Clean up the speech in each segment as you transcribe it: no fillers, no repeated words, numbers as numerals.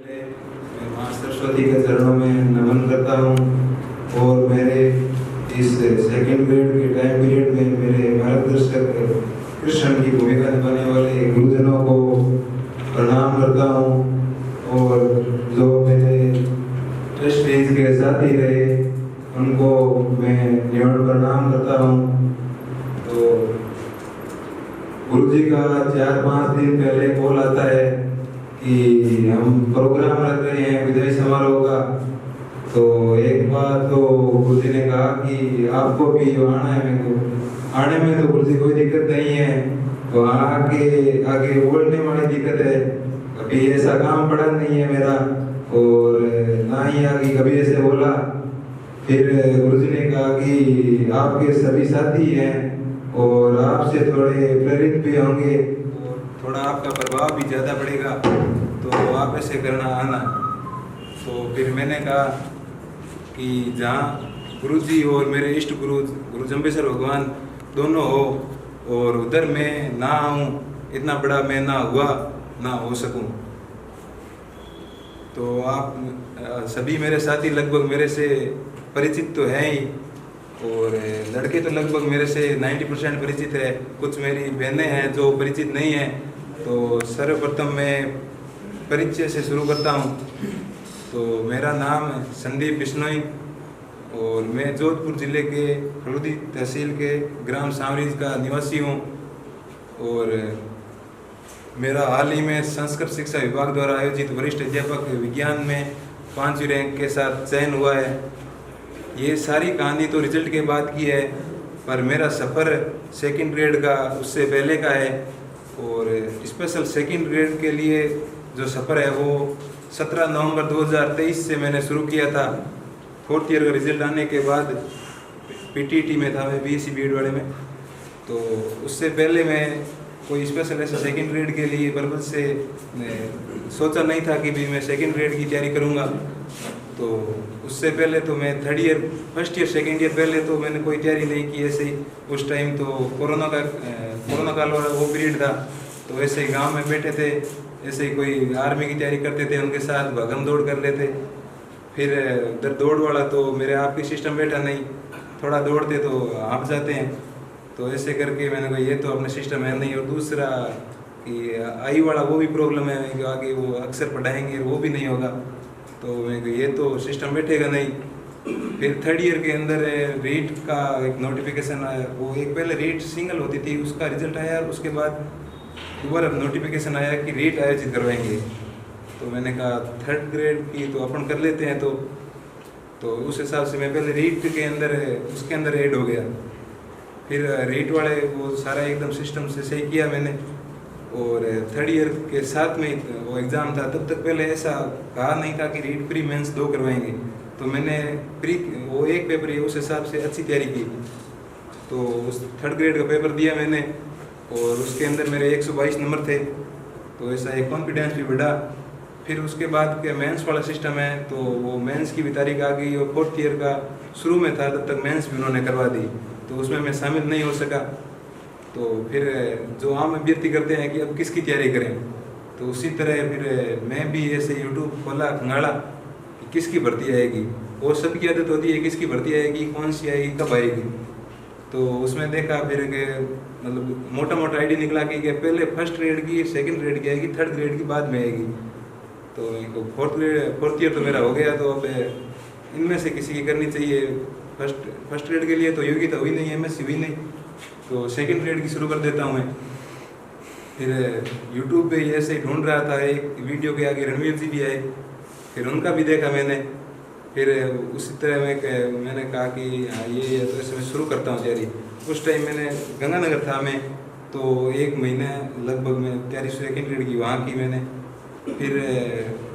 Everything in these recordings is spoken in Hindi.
मैं माँ सरस्वती के चरणों में नमन करता हूँ और मेरे इस सेकंड ग्रेड के टाइम पीरियड में मेरे मार्गदर्शक कृष्ण की भूमिका निभाने वाले गुरुजनों को प्रणाम करता हूँ और जो मेरे ट्रस्टीज के साथी रहे उनको मैं निवड़ प्रणाम करता हूँ। तो गुरुजी का 4-5 दिन पहले कॉल आता है कि हम प्रोग्राम रख रहे हैं विदाई समारोह का। तो एक बार तो गुरुजी ने कहा कि आपको भी आना है। मेरे को आने में तो गुरुजी कोई दिक्कत नहीं है, तो आगे आगे बोलने वाली दिक्कत है। कभी ऐसा काम पड़ा नहीं है मेरा और ना ही आगे कभी ऐसे बोला। फिर गुरुजी ने कहा कि आपके सभी साथी हैं और आपसे थोड़े प्रेरित भी होंगे और थोड़ा आपका प्रभाव भी ज़्यादा पड़ेगा, तो आप ऐसे करना आना। तो फिर मैंने कहा कि जहाँ गुरुजी और मेरे इष्ट गुरु जम्बेश्वर भगवान दोनों हो और उधर मैं ना आऊँ, इतना बड़ा मैं ना हुआ ना हो सकूँ। तो आप सभी मेरे साथी लगभग मेरे से परिचित तो हैं ही और लड़के तो लगभग मेरे से 90% परिचित है। कुछ मेरी बहनें हैं जो परिचित नहीं हैं। तो सर्वप्रथम मैं परिचय से शुरू करता हूँ। तो मेरा नाम संदीप बिश्नोई और मैं जोधपुर ज़िले के हल्दी तहसील के ग्राम सांवरीज का निवासी हूँ और मेरा हाल ही में संस्कृत शिक्षा विभाग द्वारा आयोजित वरिष्ठ अध्यापक विज्ञान में 5वीं रैंक के साथ चयन हुआ है। ये सारी कहानी तो रिजल्ट के बाद की है, पर मेरा सफ़र सेकंड ग्रेड का उससे पहले का है। और स्पेशल सेकंड ग्रेड के लिए जो सफ़र है वो 17 नवंबर 2023 से मैंने शुरू किया था। 4th ईयर का रिजल्ट आने के बाद पीटीटी में था मैं, बीएससी बीएड वाले में। तो उससे पहले मैं कोई स्पेशल ऐसे सेकंड ग्रेड के लिए बरबस से सोचा नहीं था कि भी मैं सेकंड ग्रेड की तैयारी करूँगा। तो उससे पहले तो मैं फर्स्ट ईयर सेकंड ईयर पहले तो मैंने कोई तैयारी नहीं की ऐसे ही। उस टाइम तो कोरोना काल वाला वो पीरियड था, तो ऐसे ही गांव में बैठे थे, ऐसे ही कोई आर्मी की तैयारी करते थे, उनके साथ भागम दौड़ कर लेते। फिर उधर दौड़ वाला तो मेरे आप की सिस्टम बैठा नहीं, थोड़ा दौड़ते तो आप जाते हैं। तो ऐसे करके मैंने कहा ये तो अपना सिस्टम है नहीं। और दूसरा कि आई वाला वो भी प्रॉब्लम है कि आगे वो अक्सर पढ़ाएंगे वो भी नहीं होगा, तो मैं ये तो सिस्टम बैठेगा नहीं। फिर 3rd ईयर के अंदर रीट का एक नोटिफिकेशन आया। वो एक पहले रीट सिंगल होती थी, उसका रिजल्ट आया, उसके बाद दोबारा नोटिफिकेशन आया कि रीट आयोजित करवाएंगे। तो मैंने कहा 3rd ग्रेड की तो अपन कर लेते हैं। तो उस हिसाब से मैं पहले रीट के अंदर उसके अंदर ऐड हो गया। फिर रीट वाले वो सारा एकदम सिस्टम से सही किया मैंने। और 3rd ईयर के साथ में वो एग्ज़ाम था, तब तक पहले ऐसा कहा नहीं था कि रीट प्री मेंस 2 करवाएंगे। तो मैंने प्री वो एक पेपर है उस हिसाब से अच्छी तैयारी की। तो उस 3rd ग्रेड का पेपर दिया मैंने और उसके अंदर मेरे 122 नंबर थे, तो ऐसा एक कॉन्फिडेंस भी बढ़ा। फिर उसके बाद के मेंस वाला सिस्टम है, तो वो मेंस की भी तारीख आ गई और 4th ईयर का शुरू में था, तब तक मेंस भी उन्होंने करवा दी, तो उसमें मैं शामिल नहीं हो सका। तो फिर जो आम अभ्यर्थी करते हैं कि अब किसकी तैयारी करें, तो उसी तरह फिर मैं भी ऐसे यूट्यूब खोला खंगाला कि किसकी भर्ती आएगी। और सबकी आदत होती है किसकी भर्ती आएगी, कौन सी आएगी, कब आएगी। तो उसमें देखा फिर के मतलब मोटा मोटा आइडिया निकला कि पहले 1st ग्रेड की, 2nd ग्रेड की आएगी, 3rd ग्रेड की बाद में आएगी। तो 4th ईयर तो मेरा हो गया। तो अब इनमें से किसी की करनी चाहिए। फर्स्ट ग्रेड के लिए तो योग्यता हुई नहीं, MSc हुई नहीं, तो 2nd ग्रेड की शुरू कर देता हूँ मैं। फिर यूट्यूब पे ऐसे ही ढूंढ रहा था, एक वीडियो के आगे रणवीर जी भी आए, फिर उनका भी देखा मैंने। फिर उसी तरह मैंने कहा कि हाँ ये तो ऐसे मैं शुरू करता हूँ तैयारी। उस टाइम मैंने गंगानगर था मैं, तो 1 महीने लगभग मैं तैयारी 2nd ग्रेड की वहाँ की मैंने। फिर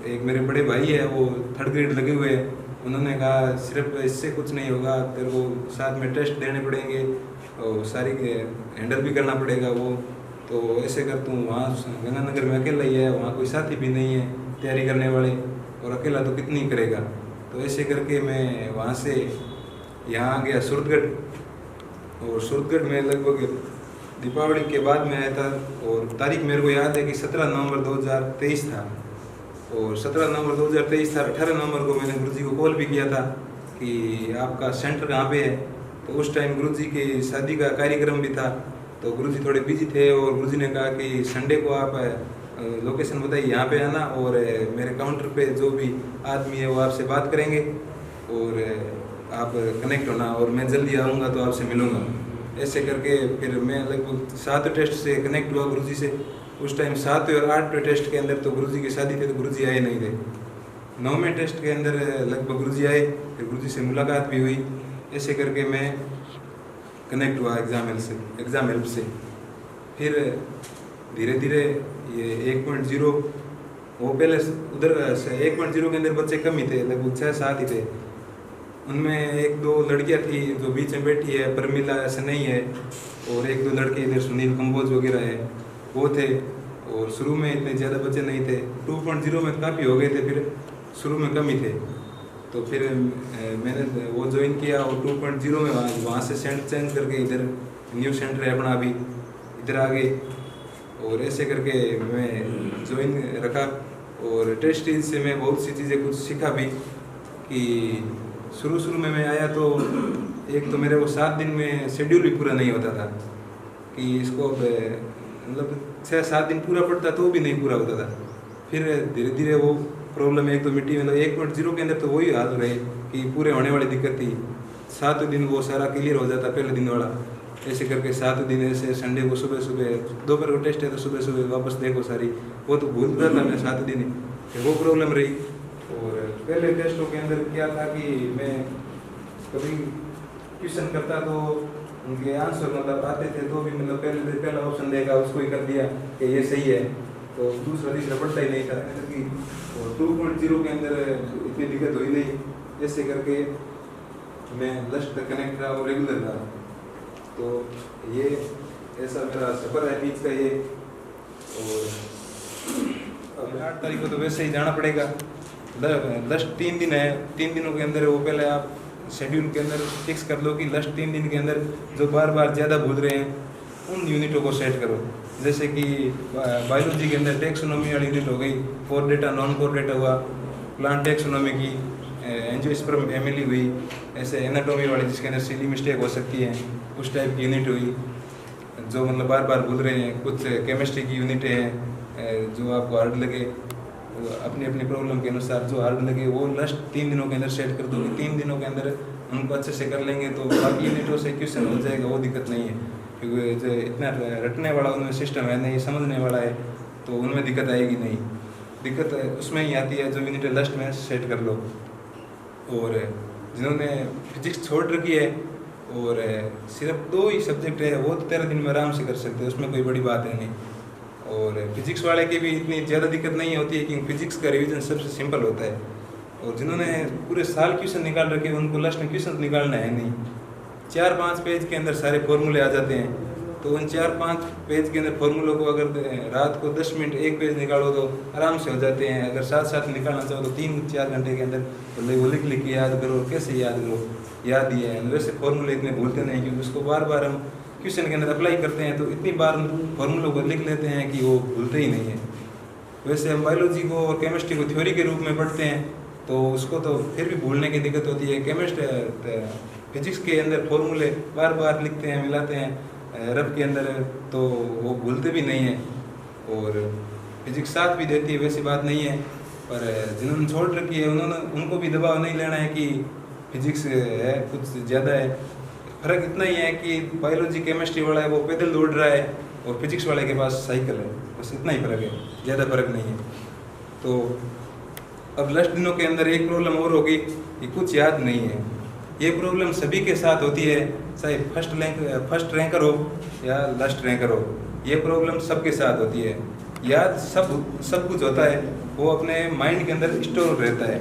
एक मेरे बड़े भाई है वो 3rd ग्रेड लगे हुए हैं, उन्होंने कहा सिर्फ इससे कुछ नहीं होगा, तेरे को साथ में टेस्ट देने पड़ेंगे और सारी हैंडल भी करना पड़ेगा वो। तो ऐसे कर तू वहाँ गंगानगर में अकेला ही है, वहाँ कोई साथी भी नहीं है तैयारी करने वाले, और अकेला तो कितनी करेगा। तो ऐसे करके मैं वहाँ से यहाँ गया सूरतगढ़, और सूरतगढ़ में लगभग दीपावली के बाद में आया था। और तारीख मेरे को याद है कि 17 नवंबर 2023 था। और 17 नवंबर 2023 था। 18 नवंबर को मैंने गुरुजी को कॉल भी किया था कि आपका सेंटर कहाँ पे है। तो उस टाइम गुरुजी की शादी का कार्यक्रम भी था, तो गुरुजी थोड़े बिजी थे और गुरुजी ने कहा कि संडे को आप लोकेशन बताइए, यहाँ पे आना और मेरे काउंटर पे जो भी आदमी है वो आपसे बात करेंगे और आप कनेक्ट होना और मैं जल्दी आऊँगा तो आपसे मिलूँगा। ऐसे करके फिर मैं लगभग 7 टेस्ट से कनेक्ट हुआ गुरुजी से। उस टाइम 7 और 8 टेस्ट के अंदर तो गुरुजी की शादी थी, तो गुरुजी आए नहीं थे। 9वें टेस्ट के अंदर लगभग गुरुजी आए, फिर गुरुजी से मुलाकात भी हुई। ऐसे करके मैं कनेक्ट हुआ एग्ज़ाम हेल्प से। फिर धीरे धीरे ये 1.0 वो पहले उधर 1.0 के अंदर बच्चे कम ही थे, लगभग 6-7 ही थे। उनमें 1-2 लड़कियां थी जो बीच में बैठी है, परमिला ऐसा नहीं है, और 1-2 लड़के इधर सुनील कंबोज वगैरह है वो थे। और शुरू में इतने ज़्यादा बच्चे नहीं थे। 2.0 में काफ़ी हो गए थे, फिर शुरू में कम ही थे। तो फिर मैंने वो ज्वाइन किया और 2.0 में वहाँ से सेंटर चेंज करके इधर न्यू सेंटर है अपना, अभी इधर आ गए। और ऐसे करके मैं ज्वाइन रखा और टेस्ट से मैं बहुत सी चीज़ें कुछ सीखा भी। कि शुरू में मैं आया तो एक तो मेरे वो 7 दिन में शेड्यूल भी पूरा नहीं होता था कि इसको मतलब 6-7 दिन पूरा पड़ता तो भी नहीं पूरा होता था। फिर धीरे धीरे वो प्रॉब्लम एक तो मिट्टी मतलब 1.0 के अंदर तो वही हाल रहे कि पूरे होने वाली दिक्कत थी। 7 दिन वो सारा क्लियर हो जाता पहले दिन वाला। ऐसे करके 7 दिन ऐसे संडे को सुबह दोपहर को टेस्ट है तो सुबह वापस देखो सारी, वो तो भूल गया था मैं 7 दिन ही। फिर वो प्रॉब्लम रही। और पहले टेस्टों के अंदर क्या था कि मैं कभी क्वेश्चन करता तो उनके आंसर मतलब आते थे तो भी मतलब पहला ऑप्शन देगा उसको ही कर दिया कि ये सही है, तो दूसरा तीसरा पड़ता ही नहीं था। क्योंकि 2.0 के अंदर इतनी दिक्कत हुई नहीं। ऐसे करके मैं लस्ट तक कनेक्ट रहा और रेगुलर रहा। तो ये ऐसा मेरा सफ़र है बीच का ये। और अब 8 तारीख को तो वैसे ही जाना पड़ेगा। लस्ट 3 दिन है, 3 दिनों के अंदर वो पहले आप शेड्यूल के अंदर फिक्स कर लो कि लस्ट 3 दिन के अंदर जो बार बार ज़्यादा भूल रहे हैं उन यूनिटों को सेट करो। जैसे कि बायोलॉजी के अंदर टेक्सोनॉमी वाली यूनिट हो गई, core data non core data हुआ, प्लांट टेक्सोनॉमी की एंजियोस्पर्म फैमिली हुई, ऐसे एनाटॉमी वाली जिसके अंदर सिली मिस्टेक हो सकती है उस टाइप की यूनिट हुई जो मतलब बार बार भूल रहे हैं। कुछ केमिस्ट्री की यूनिटें हैं जो आपको हार्ड लगे, अपनी अपनी प्रॉब्लम के अनुसार जो हार्ड लगे वो लास्ट 3 दिनों के अंदर सेट कर दो। 3 दिनों के अंदर उनको अच्छे से कर लेंगे तो बाकी यूनिटों से क्वेश्चन हो जाएगा, वो दिक्कत नहीं है। क्योंकि जो इतना रटने वाला उनमें सिस्टम है नहीं, समझने वाला है, तो उनमें दिक्कत आएगी नहीं। दिक्कत उसमें ही आती है जो यूनिट लास्ट में सेट कर लो। और जिन्होंने फिजिक्स छोड़ रखी है और सिर्फ 2 ही सब्जेक्ट है वो तो 13 दिन में आराम से कर सकते हैं, उसमें कोई बड़ी बात है नहीं। और फिजिक्स वाले की भी इतनी ज़्यादा दिक्कत नहीं होती है क्योंकि फिजिक्स का रिवीजन सबसे सिंपल होता है। और जिन्होंने पूरे साल क्वेश्चन निकाल रखे हैं उनको लास्ट में क्वेश्चन निकालना है नहीं। 4-5 पेज के अंदर सारे फॉर्मूले आ जाते हैं, तो उन 4-5 पेज के अंदर फॉर्मूलों को अगर रात को 10 मिनट 1 पेज निकालो तो आराम से हो जाते हैं। अगर साथ साथ निकालना चाहो तो 3-4 घंटे के अंदर तो वो लिख के याद करो, कैसे याद करो, याद ही है। वैसे फॉर्मूले इतने भूलते नहीं क्योंकि उसको बार बार हम क्वेश्चन के अंदर अप्लाई करते हैं, तो इतनी बार फॉर्मूलों को लिख लेते हैं कि वो भूलते ही नहीं है। वैसे हम बायोलॉजी को और केमिस्ट्री को थ्योरी के रूप में पढ़ते हैं तो उसको तो फिर भी भूलने की दिक्कत होती है। फिजिक्स के अंदर फॉर्मूले बार बार लिखते हैं, मिलाते हैं रफ के अंदर, तो वो भूलते भी नहीं हैं। और फिजिक्स साथ भी देती है, वैसी बात नहीं है। पर जिन्होंने छोड़ रखी है उनको भी दबाव नहीं लेना है कि फिजिक्स है कुछ ज़्यादा है। फ़र्क इतना ही है कि बायोलॉजी केमिस्ट्री वाला है वो पैदल दौड़ रहा है और फिजिक्स वाले के पास साइकिल है, बस इतना ही फ़र्क है, ज़्यादा फ़र्क नहीं है। तो अब लास्ट दिनों के अंदर एक प्रॉब्लम और होगी कि कुछ याद नहीं है। ये प्रॉब्लम सभी के साथ होती है, चाहे फर्स्ट रैंकर हो या लास्ट रैंकर हो, ये प्रॉब्लम सबके साथ होती है। याद सब कुछ होता है, वो अपने माइंड के अंदर स्टोर रहता है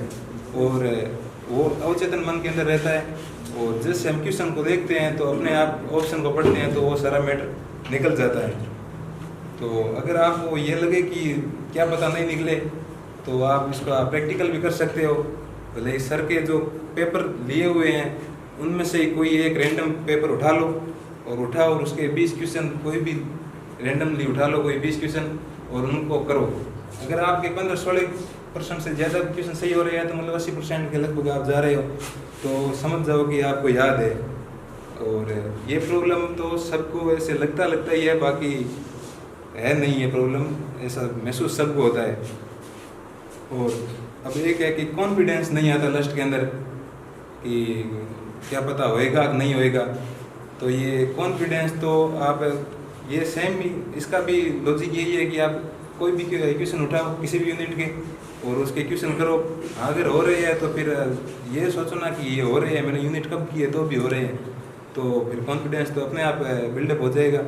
और वो अवचेतन मन के अंदर रहता है। और जैसे हम क्वेश्चन को देखते हैं तो अपने आप ऑप्शन को पढ़ते हैं तो वो सारा मैटर निकल जाता है। तो अगर आपको ये लगे कि क्या पता नहीं निकले तो आप इसका प्रैक्टिकल भी कर सकते हो। भले सर के जो पेपर लिए हुए हैं उनमें से कोई एक रैंडम पेपर उठा लो और उसके 20 क्वेश्चन कोई भी रैंडमली उठा लो, कोई 20 क्वेश्चन और उनको करो। अगर आपके 15-16 80% से ज़्यादा क्वेश्चन सही हो रहे हैं तो मतलब 80% के लगभग आप जा रहे हो, तो समझ जाओ कि आपको याद है। और ये प्रॉब्लम तो सबको ऐसे लगता ही है, बाकी है नहीं ये प्रॉब्लम, ऐसा महसूस सबको होता है। और अब एक है कि कॉन्फिडेंस नहीं आता लास्ट के अंदर कि क्या पता होएगा कि नहीं होएगा। तो ये कॉन्फिडेंस तो आप ये सेम ही, इसका भी लॉजिक यही है कि आप कोई भी क्वेश्चन उठाओ किसी भी यूनिट के और उसके क्वेश्चन करो, अगर हो रहे हैं तो फिर ये सोचो ना कि ये हो रहे हैं, मैंने यूनिट कब की है तो भी हो रहे हैं, तो फिर कॉन्फिडेंस तो अपने आप बिल्डअप हो जाएगा।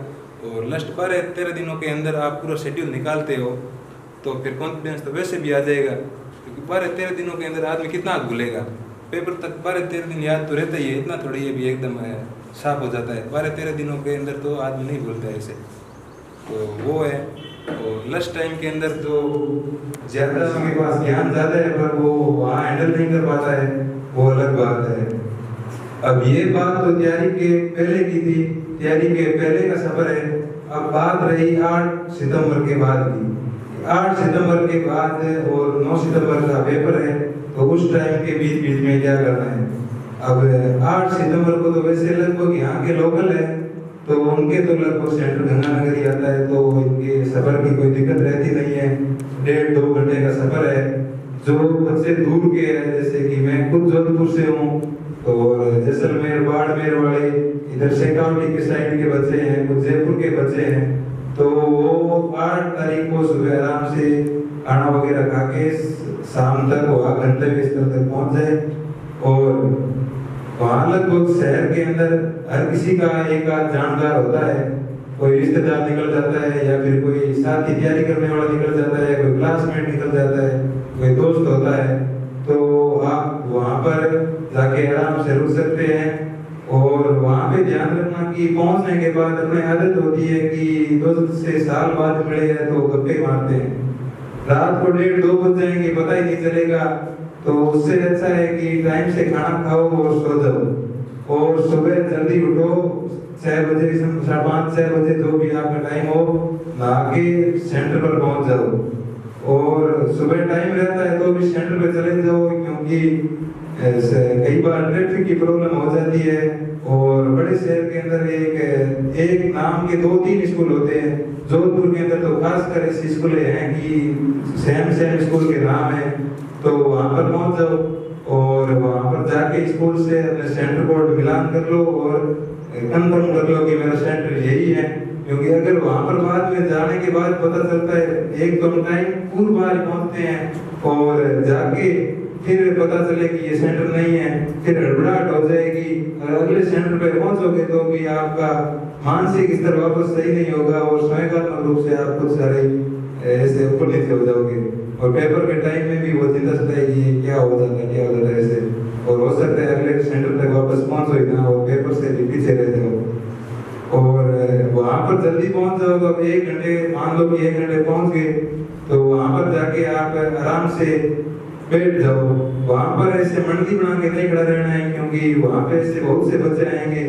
और लास्ट 12-13 दिनों के अंदर आप पूरा शेड्यूल निकालते हो तो फिर कॉन्फिडेंस तो वैसे भी आ जाएगा, क्योंकि 12-13 दिनों के अंदर आदमी कितना भूलेगा। पेपर तक 12-13 दिन याद तो रहता ही है, इतना थोड़ी ये भी एकदम साफ हो जाता है। 12-13 दिनों के अंदर तो आदमी नहीं भूलता है ऐसे, तो वो है। और लस्ट टाइम के अंदर तो ज़्यादा के पास ज्ञान ज़्यादा है पर वो वहाँ हैंडल नहीं कर पाता है, वो अलग बात है। अब ये बात तो तैयारी के पहले की थी, तैयारी के पहले का सफर है। अब बात रही 8 सितंबर के बाद की। 8 सितंबर के बाद और 9 सितंबर का पेपर है, तो उस टाइम के बीच में क्या करना है। अब 8 सितंबर को तो वैसे लगभग यहाँ के लोकल है, तो उनके तो लगभग सेंटर गंगानगर ही आता है, तो इनके सफ़र की कोई दिक्कत रहती नहीं है। 1.5-2 घंटे का सफ़र है। जो बच्चे दूर के हैं, जैसे कि मैं खुद जोधपुर से हूँ, तो जैसलमेर बाड़मेर वाले इधर शेखावटी के साइड के बच्चे हैं, कुछ जयपुर के बच्चे हैं, तो वो 8 तारीख को सुबह आराम से खाना वगैरह खा के शाम तक वहाँ गंतव्य स्थल तक पहुँच जाए। और वहाँ लगभग शहर के अंदर हर किसी का एक आध जानकार होता है, कोई रिश्तेदार निकल जाता है या फिर कोई साथ ही तैयारी करने वाला निकल जाता है, कोई क्लासमेट निकल जाता है, कोई दोस्त होता है, तो आप वहाँ पर जाके आराम से रुक सकते हैं। और वहाँ पे ध्यान रखना कि पहुँचने के बाद हमें आदत होती है कि दोस्त से साल बाद मिले हैं तो गप्पे मारते हैं, रात को 1:30-2 बज जाएंगे पता ही नहीं चलेगा। तो उससे अच्छा है कि टाइम से खाना खाओ और सो जाओ, और सुबह जल्दी उठो 6 बजे, 5:30-6 बजे जो भी आपका टाइम हो, नहा के सेंटर पर पहुंच जाओ। और सुबह टाइम रहता है तो भी सेंटर पे चले जाओ, क्योंकि कई बार ट्रैफिक की प्रॉब्लम हो जाती है। और बड़े शहर के अंदर एक नाम के 2-3 स्कूल होते हैं, जोधपुर के अंदर तो खासकर ऐसी स्कूलें हैं कि सेम स्कूल के नाम है, तो वहाँ पर पहुँच जाओ और वहाँ पर जाके स्कूल से अपने सेंटर कोड मिलान कर लो और कंफर्म कर लो कि मेरा सेंटर यही है। क्योंकि अगर वहाँ पर बाद में जाने के बाद पता चलता है, एक तो टाइम पूर्व बार पहुँचते हैं और जाके फिर पता चले कि ये सेंटर नहीं है, फिर हड़बड़ाहट हो जाएगी और अगले सेंटर पे पहुँचोगे तो भी आपका मानसिक स्तर वापस सही नहीं होगा और स्वयंगात्मक रूप से आप कुछ सारे ऐसे ऊपर नीचे हो जाओगे। और पेपर के टाइम में भी वो चिंता सताए कि क्या हो जाता है ऐसे, और हो सकता है अगले सेंटर तक वापस पहुँचो ही ना और पेपर से भी पीछे रह जाओ। और वहाँ पर जल्दी पहुँच जाओ तो 1 घंटे, मान लो कि 1 घंटे पहुँच गए, तो वहाँ पर जाके आप आराम से बैठ जाओ। वहाँ पर ऐसे मंडली बना के नहीं खड़ा रहना है, क्योंकि वहाँ पे ऐसे बहुत से बच्चे आएंगे,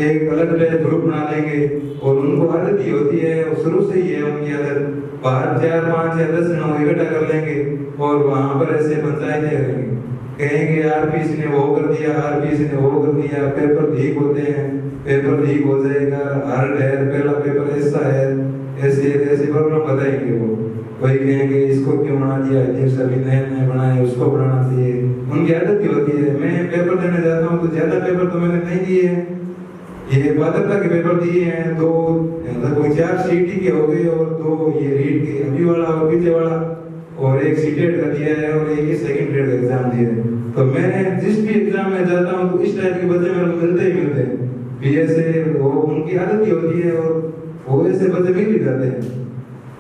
एक अलग ग्रुप बना लेंगे और उनको आदत ही होती है, शुरू से ही है उनकी आदत, बाहर 4, 5 या 10 जन इकट्ठा कर लेंगे और वहाँ पर ऐसे पंचायतें करेंगे, कहेंगे आरपीसी ने वो कर दिया, आरपीसी ने वो कर दिया, पेपर लीक होते हैं, पेपर लीक हो जाएगा, हार्ड है, पहला पेपर ऐसा है, ऐसी प्रॉब्लम बताएंगे वो। वही कहेंगे इसको क्यों बना दिया, अध्यक्ष अभी नए बनाए, उसको बनाना चाहिए, उनकी आदत ही होती है। मैं पेपर देने जाता हूँ तो ज्यादा पेपर तो मैंने नहीं दिए हैं, ये पात्रता के पेपर दिए हैं, 2 लगभग 4 सीटी के हो गए और 2 ये रीड के अभी वाला और पीछे वाला, और एक सीटेट का दिया है और एक सेकंड ग्रेड का एग्जाम दिया है। तो मैं जिस भी एग्जाम में जाता हूँ तो इस टाइप के बच्चे मेरे को मिलते हैं, बीएसए, वो उनकी आदत ही होती है और वो ऐसे बच्चे मिल ही जाते हैं।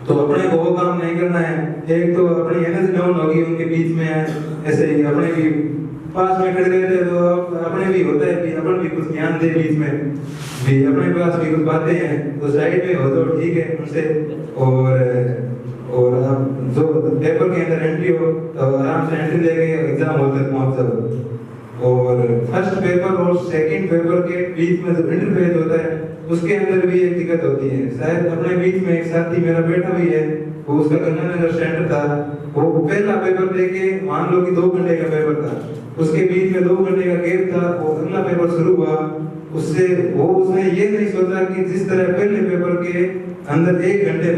तो अपने को वो काम नहीं करना है, एक तो अपनी एनर्जी डाउन होगी उनके बीच में, ऐसे ही अपने भी पास में खड़े रहते हैं तो अपने भी होता है कि अपन भी कुछ ज्ञान दे, बीच में भी अपने पास भी कुछ बातें हैं तो साइड में हो तो ठीक है उनसे। और अब जो पेपर के अंदर एंट्री हो तो आराम से एंट्री लेके एग्जाम हॉल तक पहुंच जाओ। और फर्स्ट पेपर और सेकंड पेपर के बीच में जो इंटरफेस होता है उसके अंदर भी एक दिक्कत होती है। शायद अपने बीच में एक साथी मेरा बैठा भी है, वो उसका गंगानगर सेंटर था, वो पहला पेपर देके मान लो कि 2 घंटे का पेपर था, उसके बीच में 2 घंटे का गैप था, वो अगला पेपर शुरू हुआ, उसने ये नहीं सोचा कि जिस तरह पहले पेपर के अंदर 1 घंटे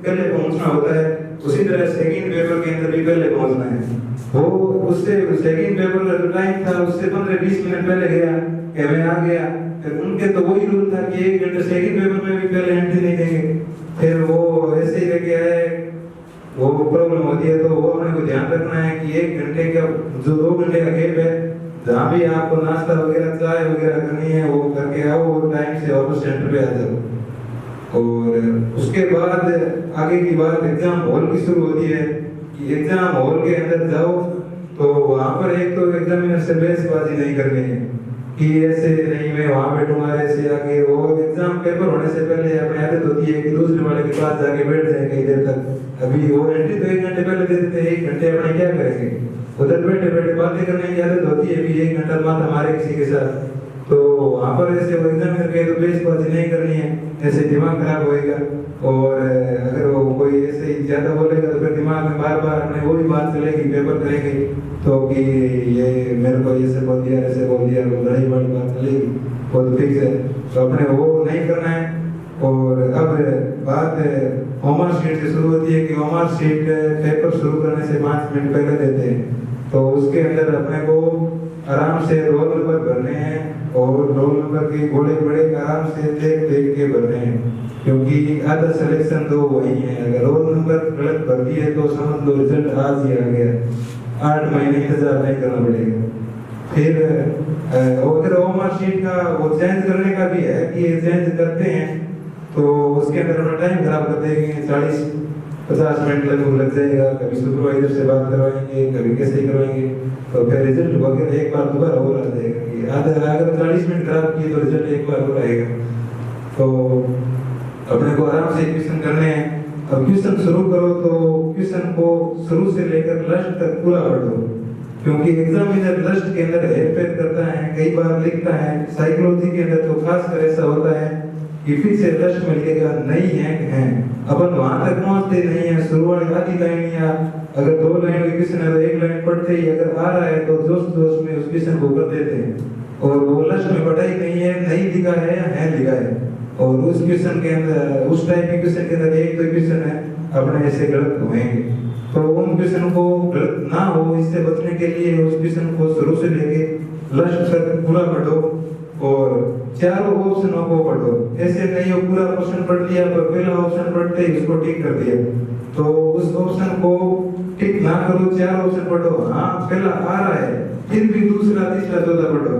पहले पहुंचना होता है, उसी तरह सेकंड पेपर के अंदर भी पहले पहुंचना है। वो उससे सेकंड पेपर का जो टाइम था उससे 15-20 मिनट पहले गया कि मैं आ गया। फिर उनके तो वही रूल था कि 1 घंटे सेकंड पेपर में भी पहले एंट्री नहीं देंगे। फिर वो ऐसे ही लेके आए, वो प्रॉब्लम होती है। तो वो अपने को ध्यान रखना है कि 1 घंटे का जो 2 घंटे का गैप है, जहाँ भी आपको नाश्ता वगैरह चाय वगैरह करनी है वो करके आओ और टाइम से वापस सेंटर पे आ जाओ। और उसके बाद आगे की बात एग्जाम हॉल की शुरू होती है कि एग्जाम हॉल के अंदर जाओ तो वहाँ पर एक तो एग्जामिनर से बहसबाजी नहीं करनी है कि ऐसे नहीं मैं वहाँ बैठूंगा ऐसे आगे। वो एग्जाम पेपर होने से पहले अपनी आदत होती है कि दूसरे वाले के पास जाके बैठ जाए कई देर तक। अभी वो एंट्री तो 1 घंटे पहले दे देते हैं, 1 घंटे अपने क्या करेंगे, उधर बैठे बैठे बातें करने की आदत होती है कि 1 घंटा बाद हमारे किसी के साथ। तो वहाँ पर ऐसे वो एग्जामिनर के तो बहसबाजी नहीं करनी है, ऐसे दिमाग खराब होएगा। और अगर वो कोई ऐसे ही ज्यादा बोलेगा तो फिर दिमाग में बार बार अपने वही बात चलेगी, पेपर करेंगे तो कि ये मेरे को ऐसे बोल दिया ऐसे बोल दिया, लड़ाई वाली बात चलेगी, वो तो फिक्स है। तो अपने वो नहीं करना है। और अब बात होमवर्क शीट से शुरू होती है कि होमवर्क शीट पेपर शुरू करने से 5 मिनट पहले देते हैं। तो उसके अंदर अपने को आराम से रोल नंबर भरने हैं और रोल नंबर के गोले बड़े आराम से देख देख के भरने हैं, क्योंकि आधा सिलेक्शन तो वही है। अगर रोल नंबर गलत भर दिए तो समझ लो रिजल्ट आज ही आ गया, 8 महीने इंतजार नहीं करना पड़ेगा। फिर उधर होमवर्क शीट का वो चेंज करने का भी है कि ये चेंज करते हैं तो उसके अंदर अपना टाइम खराब कर देंगे, 40-50 मिनट लग जाएगा। कभी सुपरवाइजर से बात करवाएंगे, कभी कैसे करवाएंगे, तो फिर रिजल्ट वगैरह एक बार दोबारा हो रहा जाएगा। आधा अगर 40 मिनट खराब किए तो रिजल्ट एक बार हो रहेगा। तो अपने को आराम से क्वेश्चन करने हैं। अब क्वेश्चन शुरू करो तो क्वेश्चन को शुरू से लेकर लास्ट तक पूरा पढ़ो, क्योंकि एग्जामिनर लास्ट के अंदर हेरफेर करता है, कई बार लिखता है। साइकोलॉजी के अंदर तो खासकर ऐसा होता है कि फिर से लास्ट में लिखेगा नहीं है, अपन वहां तक पहुंचते नहीं है। शुरुआत आधी लाइन या अगर 2 लाइन की क्वेश्चन है तो 1 लाइन पढ़ते ही अगर आ रहा है तो जोश जोश में उस क्वेश्चन को कर देते हैं और वो लास्ट में पढ़ाई नहीं है, नहीं लिखा है या है लिखा है। और उस क्वेश्चन के अंदर उस टाइप के क्वेश्चन के अंदर एक तो क्वेश्चन है अपने ऐसे गलत होंगे, तो उन क्वेश्चन को गलत ना हो इससे बचने के लिए उस क्वेश्चन को शुरू से लेके लास्ट तक पूरा पढ़ो और चारों ऑप्शनों को पढ़ो। ऐसे नहीं हो पूरा क्वेश्चन पढ़ लिया पर पहला ऑप्शन पढ़ते ही उसको टिक कर दिया, तो उस ऑप्शन को टिक ना करो, 4 ऑप्शन पढ़ो। हाँ पहला आ रहा है फिर भी दूसरा तीसरा चौथा पढ़ो,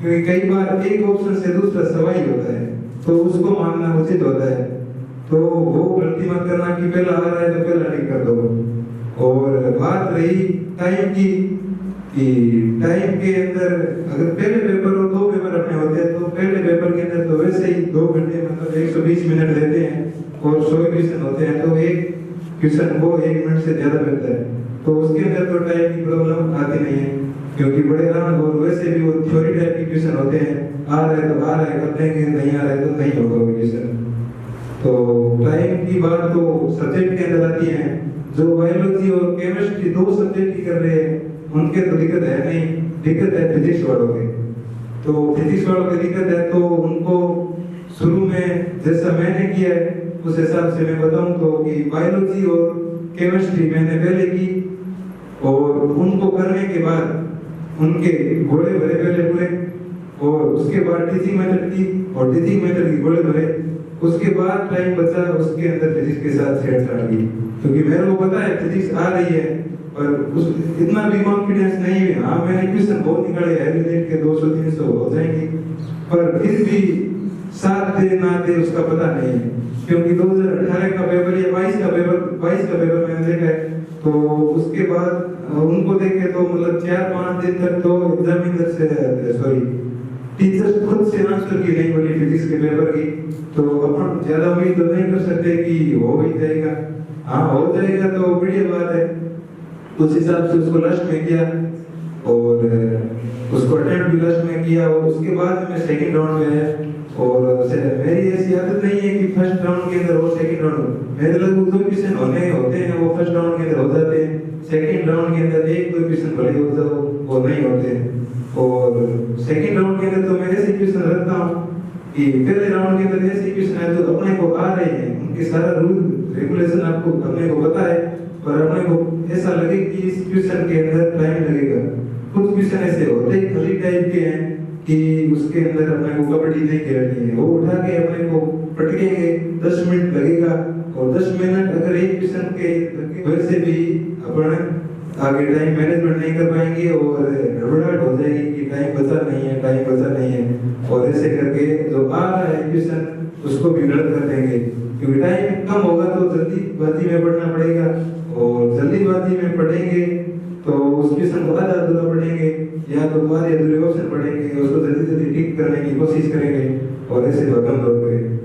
क्योंकि कई बार एक ऑप्शन से दूसरा सवाई होता है तो उसको मानना उचित होता है। तो वो गलती मत करना कि पहला आ रहा है तो पहला टिक कर दो। और बात रही टाइम की कि टाइम के अंदर अगर पहले पेपर और 2 पेपर अपने होते हैं तो पहले पेपर के अंदर तो वैसे ही 2 घंटे मतलब 120 मिनट देते हैं और 100 क्वेश्चन होते हैं, तो एक क्वेश्चन वो 1 मिनट से ज्यादा मिलता है, तो उसके अंदर तो टाइम की प्रॉब्लम आती नहीं है, क्योंकि बड़े राउंड और वैसे भी वो थ्योरी टाइप के क्वेश्चन होते हैं। आ रहा है तो आ रहा है कर देंगे, नहीं आ रहा है तो नहीं होगा वो क्वेश्चन। तो टाइम की बात तो सब्जेक्ट के अंदर आती है। जो बायोलॉजी और केमिस्ट्री 2 सब्जेक्ट की कर रहे हैं उनके तो दिक्कत है नहीं, दिक्कत है फिजिक्स वालों के। तो फिजिक्स वालों की दिक्कत है तो उनको शुरू में जैसा मैंने किया है उस हिसाब से मैं बताऊं तो कि बायोलॉजी और केमिस्ट्री मैंने पहले की और उनको करने के बाद उनके घोड़े भरे पहले पूरे और उसके बाद टीचिंग मेथड की और टीचिंग मेथड की घोड़े भरे। उसके बाद टाइम बचा उसके अंदर फिजिक्स के साथ छेड़छाड़ की, क्योंकि मेरे को पता है फिजिक्स आ रही है पर उस इतना भी कॉन्फिडेंस नहीं है। हाँ मैंने क्वेश्चन बहुत निकाले हैं यूनिट के 200-300 हो जाएंगे, पर फिर भी 7 दे ना दे उसका पता नहीं है, क्योंकि 2018 का पेपर या 22 का पेपर मैंने देखा है। तो उसके बाद उनको देखे तो मतलब 4-5 दिन तक तो एग्जामिनर से टीचर्स खुद से आंसर की नहीं बोली फिजिक्स के पेपर की, तो अपन ज्यादा उम्मीद तो नहीं कर सकते कि हो ही जाएगा। हाँ हो जाएगा तो बढ़िया बात है, उस हिसाब से उसको लास्ट में किया और उसको अटेम्प्ट भी लास्ट में किया और उसके बाद मैं सेकंड राउंड में है। और मेरी ऐसी आदत नहीं है कि फर्स्ट राउंड के अंदर और सेकंड राउंड, मेरे लगभग 2 क्वेश्चन होते हैं वो फर्स्ट राउंड के अंदर हो जाते हैं, सेकंड राउंड के अंदर 1-2 क्वेश्चन भले हो जाओ वो नहीं होते हैं। और सेकंड राउंड के अंदर तो मैं ऐसे क्वेश्चन रखता हूँ कि पहले राउंड के अंदर ऐसे क्वेश्चन है जो अपने को आ रहे हैं, उनके सारा रूल रेगुलेशन आपको अपने को पता है, पर अपने को ऐसा लगे कि इस क्वेश्चन के अंदर टाइम लगेगा। कुछ क्वेश्चन ऐसे होते हैं खली टाइप के हैं कि उसके अंदर अपने को कबड्डी नहीं खेलनी है, वो उठा के अपने को पटकेंगे 10 मिनट लगेगा और 10 मिनट अगर एक क्वेश्चन के वैसे भी अपन आगे टाइम मैनेजमेंट नहीं कर पाएंगे और गड़बड़ाहट हो जाएगी कि टाइम बचा नहीं है और ऐसे करके जो आ रहा है क्वेश्चन उसको भी गलत कर देंगे, क्योंकि टाइम कम होगा तो जल्दीबाजी में पढ़ना पड़ेगा और जल्दीबाजी में पढ़ेंगे तो उस क्वेश्चन को आधा अधूरा पढ़ेंगे या तो आधे अधूरे ऑप्शन पढ़ेंगे, उसको जल्दी ठीक करने की कोशिश करेंगे और ऐसे भगम दौड़ेंगे।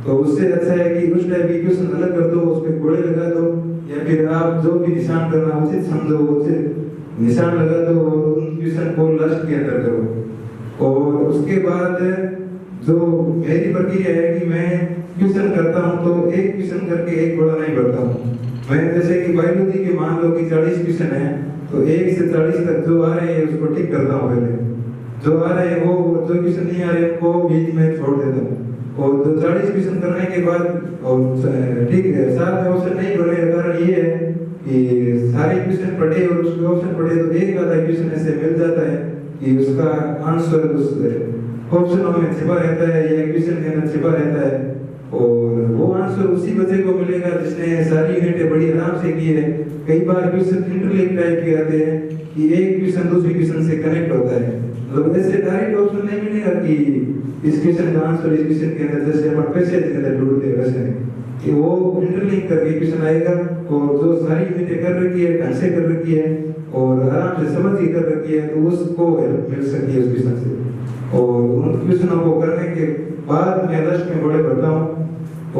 तो उससे अच्छा है कि उस टाइप की क्वेश्चन अलग कर दो, उस पे गोले लगा दो या फिर आप जो भी निशान करना उचित समझो उचित निशान लगा दो और उन क्वेश्चन को लास्ट के अंदर करो। और उसके बाद जो मेरी प्रक्रिया है कि मैं क्वेश्चन करता हूँ तो एक क्वेश्चन करके एक गोला नहीं भरता हूँ। मैं जैसे कि बायोलॉजी के मान लो कि 40 क्वेश्चन है तो 1 से 40 तक जो आ रहे हैं उसको ठीक करता हूँ, पहले जो आ रहे हैं वो, जो क्वेश्चन नहीं आ रहे उनको बीच में छोड़ देता हूँ और जो 40 क्वेश्चन करने के बाद और ठीक है साथ में ऑप्शन नहीं भरने का कारण ये है कि सारे क्वेश्चन पढ़े और उसके ऑप्शन पढ़े तो एक आधा क्वेश्चन ऐसे मिल जाता है कि उसका आंसर उस ऑप्शनों में छिपा रहता है या क्वेश्चन के अंदर छिपा रहता है और वो आंसर उसी बच्चे को मिलेगा जिसने सारी यूनिटें बड़ी आराम से की है। कई बार क्वेश्चन इंटरलिंक टाइप के आते हैं कि एक क्वेश्चन दूसरे क्वेश्चन से कनेक्ट होता है, मतलब ऐसे डायरेक्ट ऑप्शन नहीं मिलेगा कि इस क्वेश्चन का आंसर इस क्वेश्चन के अंदर जैसे अपन पैसेज के अंदर ढूंढते हैं वैसे कि वो इंटरलिंक करके क्वेश्चन आएगा और जो सारी यूनिटें कर रखी है ढंग से कर रखी है और आराम से समझ के कर रखी है तो उसको हेल्प मिल सकती है उस क्वेश्चन से। और उन क्वेश्चनों को करने के बाद मैं लास्ट में गोले भरता हूँ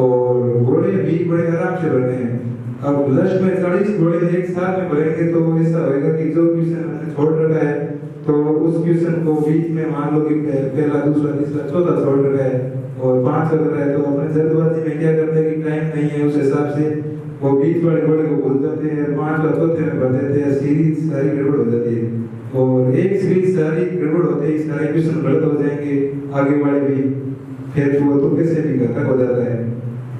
और गोले भी बड़े आराम से भरने हैं। अब लास्ट में 40 गोले एक साथ में भरेंगे तो ऐसा होगा कि जो क्वेश्चन हमने छोड़ रखा है तो उस क्वेश्चन को बीच में मान लो कि पहला दूसरा तीसरा चौथा छोड़ रखा है और 5 अगर है तो अपने जल्दबाजी में क्या करते हैं कि टाइम नहीं है उस हिसाब से वो बीच वाले गोले को भूल जाते हैं, 5 और चौथे में भर देते हैं, सीरीज सारी गड़बड़ हो जाती है और एक सीरीज सारी गड़बड़ होते ही सारे क्वेश्चन गलत हो जाएंगे आगे वाले भी, फिर वो तुक्के से भी घातक हो जाता है।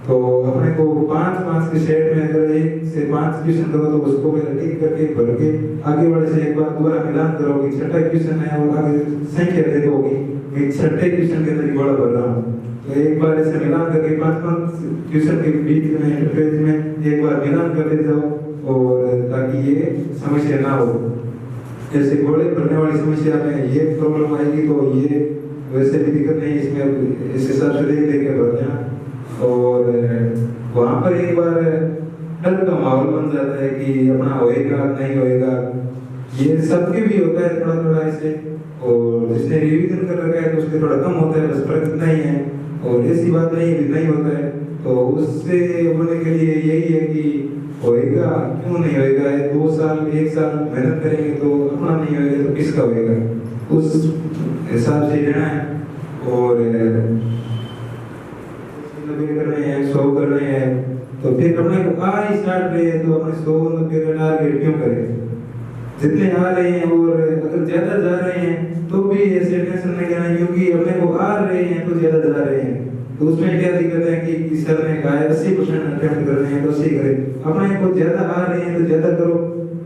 तो अपने को 5-5 के सेट में अगर 1 से 5 क्वेश्चन करो तो उसको पहले ठीक करके भर के आगे वाले से एक बार दोबारा मिलान करोगे, छठा क्वेश्चन है और आगे संख्या देखोगे कि छठे क्वेश्चन के अंदर गोला भर रहा हूँ तो एक बार ऐसे मिलान करके 5-5 क्वेश्चन के बीच में इंटरफेस में एक बार मिलान करते जाओ और ताकि ये समस्या ना हो। जैसे गोले भरने वाली समस्या में ये प्रॉब्लम आएगी तो ये वैसे भी दिक्कत नहीं, इसमें इस हिसाब से देख के भरना और वहाँ पर एक बार डर का माहौल बन जाता है कि अपना होएगा नहीं होएगा, ये सबके भी होता है थोड़ा थोड़ा ऐसे और जिसने रिवीजन कर रखा है तो उसके थोड़ा कम होता है, बस फर्क इतना ही है और ऐसी बात नहीं होता है। तो उससे होने के लिए यही है कि होएगा क्यों नहीं होएगा, 2 साल 1 साल मेहनत करेंगे तो अपना नहीं होएगा तो किसका होएगा, उस हिसाब से रहना है। और 90 करने हैं 100 करने हैं तो फिर अपने को आ ही स्टार्ट रहे हैं तो अपने 100-90 का टारगेट क्यों करें, जितने आ रहे हैं और अगर ज्यादा जा रहे हैं तो भी ऐसे टेंशन नहीं लेना क्योंकि अपने को आ रहे हैं तो ज्यादा जा रहे हैं तो उसमें क्या दिक्कत है कि सर ने कहा है 80% अटेम्प्ट करने हैं तो 80 करें, अपने को ज्यादा आ रहे हैं तो ज्यादा करो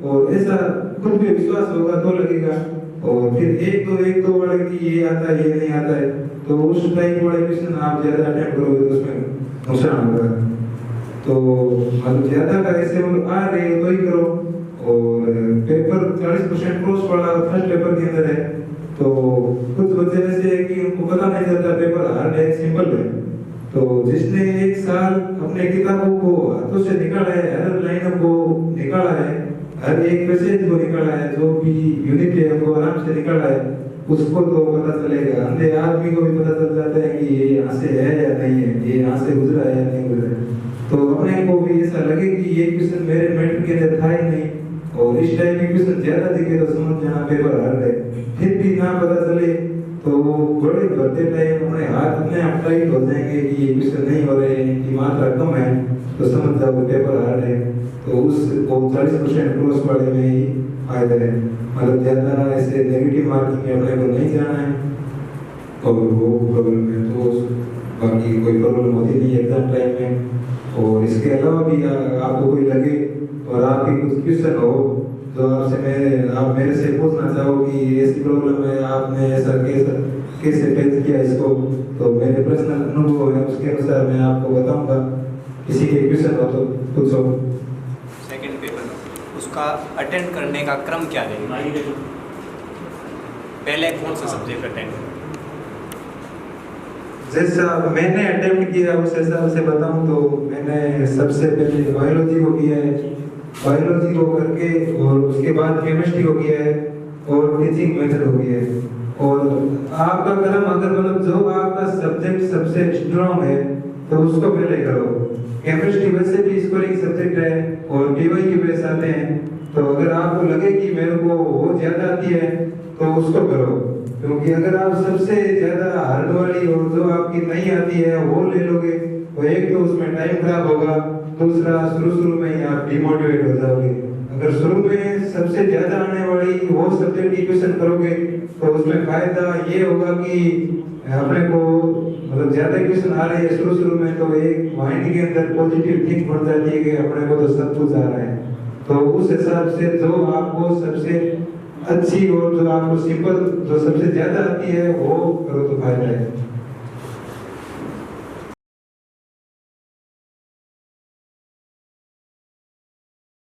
और ऐसा खुद पे विश्वास होगा तो लगेगा। और फिर एक दो वाले की ये आता है ये नहीं आता है तो उस टाइप वाले क्वेश्चन आप ज्यादा अटेम्प्ट करोगे तो उसमें नुकसान होगा। तो मतलब ज्यादा का ऐसे मतलब आ रहे हो तो ही करो। और पेपर 40% क्रॉस वाला फर्स्ट पेपर के अंदर है तो कुछ बच्चे ऐसे है कि उनको पता नहीं चलता पेपर हार्ड है सिंपल है, तो जिसने 1 साल अपने किताबों को हाथों से निकाला है, हर लाइनों को निकाला है, हर एक पैसेज को निकाला है, जो भी यूनिट है वो आराम से निकाला है, उसको तो पता चलेगा। अंधे आदमी को भी पता चल जाता है कि ये यहाँ से है या नहीं है, ये यहाँ से गुजरा है या नहीं गुजरा है। तो अपने को भी ऐसा लगे कि ये क्वेश्चन मेरे मैट्रिक के अंदर था ही नहीं और इस टाइम की क्वेश्चन ज्यादा दिखे तो समझ जाना पेपर हार्ड है। फिर भी ना पता चले तो बड़े भरते टाइम अपने हाथ अपने आप टाइट हो जाएंगे कि ये क्वेश्चन नहीं हो रहे हैं, कि मात्रा कम है, तो समझ जाओ पेपर हार्ड है। तो उस 40% क्रॉस वाले में ही फायदा है, मतलब ज्यादा ऐसे नेगेटिव मार्किंग में अपने को नहीं जाना है। और वो प्रॉब्लम है तो बाकी कोई प्रॉब्लम होती नहीं एग्जाम टाइम में। और इसके अलावा भी आपको कोई लगे और आपके कुछ क्वेश्चन हो तो आप मेरे से पूछना चाहो कि ऐसी प्रॉब्लम है, आपने ऐसा कैसे फेस किया इसको, तो मेरे पर्सनल अनुभव है उसके अनुसार मैं आपको बताऊंगा। किसी के क्वेश्चन हो तो पूछो। सेकंड पेपर उसका अटेंड करने का क्रम क्या रहेगा? पहले कौन सा सब्जेक्ट अटेंड? जैसा मैंने अटेम्प्ट किया उस हिसाब से बताऊं तो मैंने सबसे पहले बायोलॉजी को किया है, बायोलॉजी को करके और उसके बाद केमिस्ट्री को किया है और टीचिंग मेथड हो गया है। और आपका क्रम अगर मतलब जो आपका सब्जेक्ट सबसे स्ट्रांग है तो उसको पहले करो। केमिस्ट्री वैसे भी स्कोरिंग सब्जेक्ट है और पीवाई के बेस आते हैं, तो अगर आपको लगे कि मेरे को वो ज्यादा आती है तो उसको करो, क्योंकि अगर आप सबसे ज्यादा हार्ड वाली और जो आपकी नहीं आती है वो ले लोगे तो एक तो उसमें टाइम खराब होगा, दूसरा शुरू में ही आप डिमोटिवेट हो जाओगे। अगर शुरू में सबसे ज्यादा आने वाली वो सब्जेक्ट की क्वेश्चन करोगे तो उसमें फायदा ये होगा कि अपने को मतलब ज्यादा क्वेश्चन आ रहे हैं शुरू में तो एक माइंड के अंदर पॉजिटिव थिंक बढ़ जाती है कि अपने को तो सब कुछ आ रहा है। तो उस हिसाब से जो आपको सबसे अच्छी और जो आपको सिंपल जो सबसे ज्यादा आती है वो करो तो फायदा है।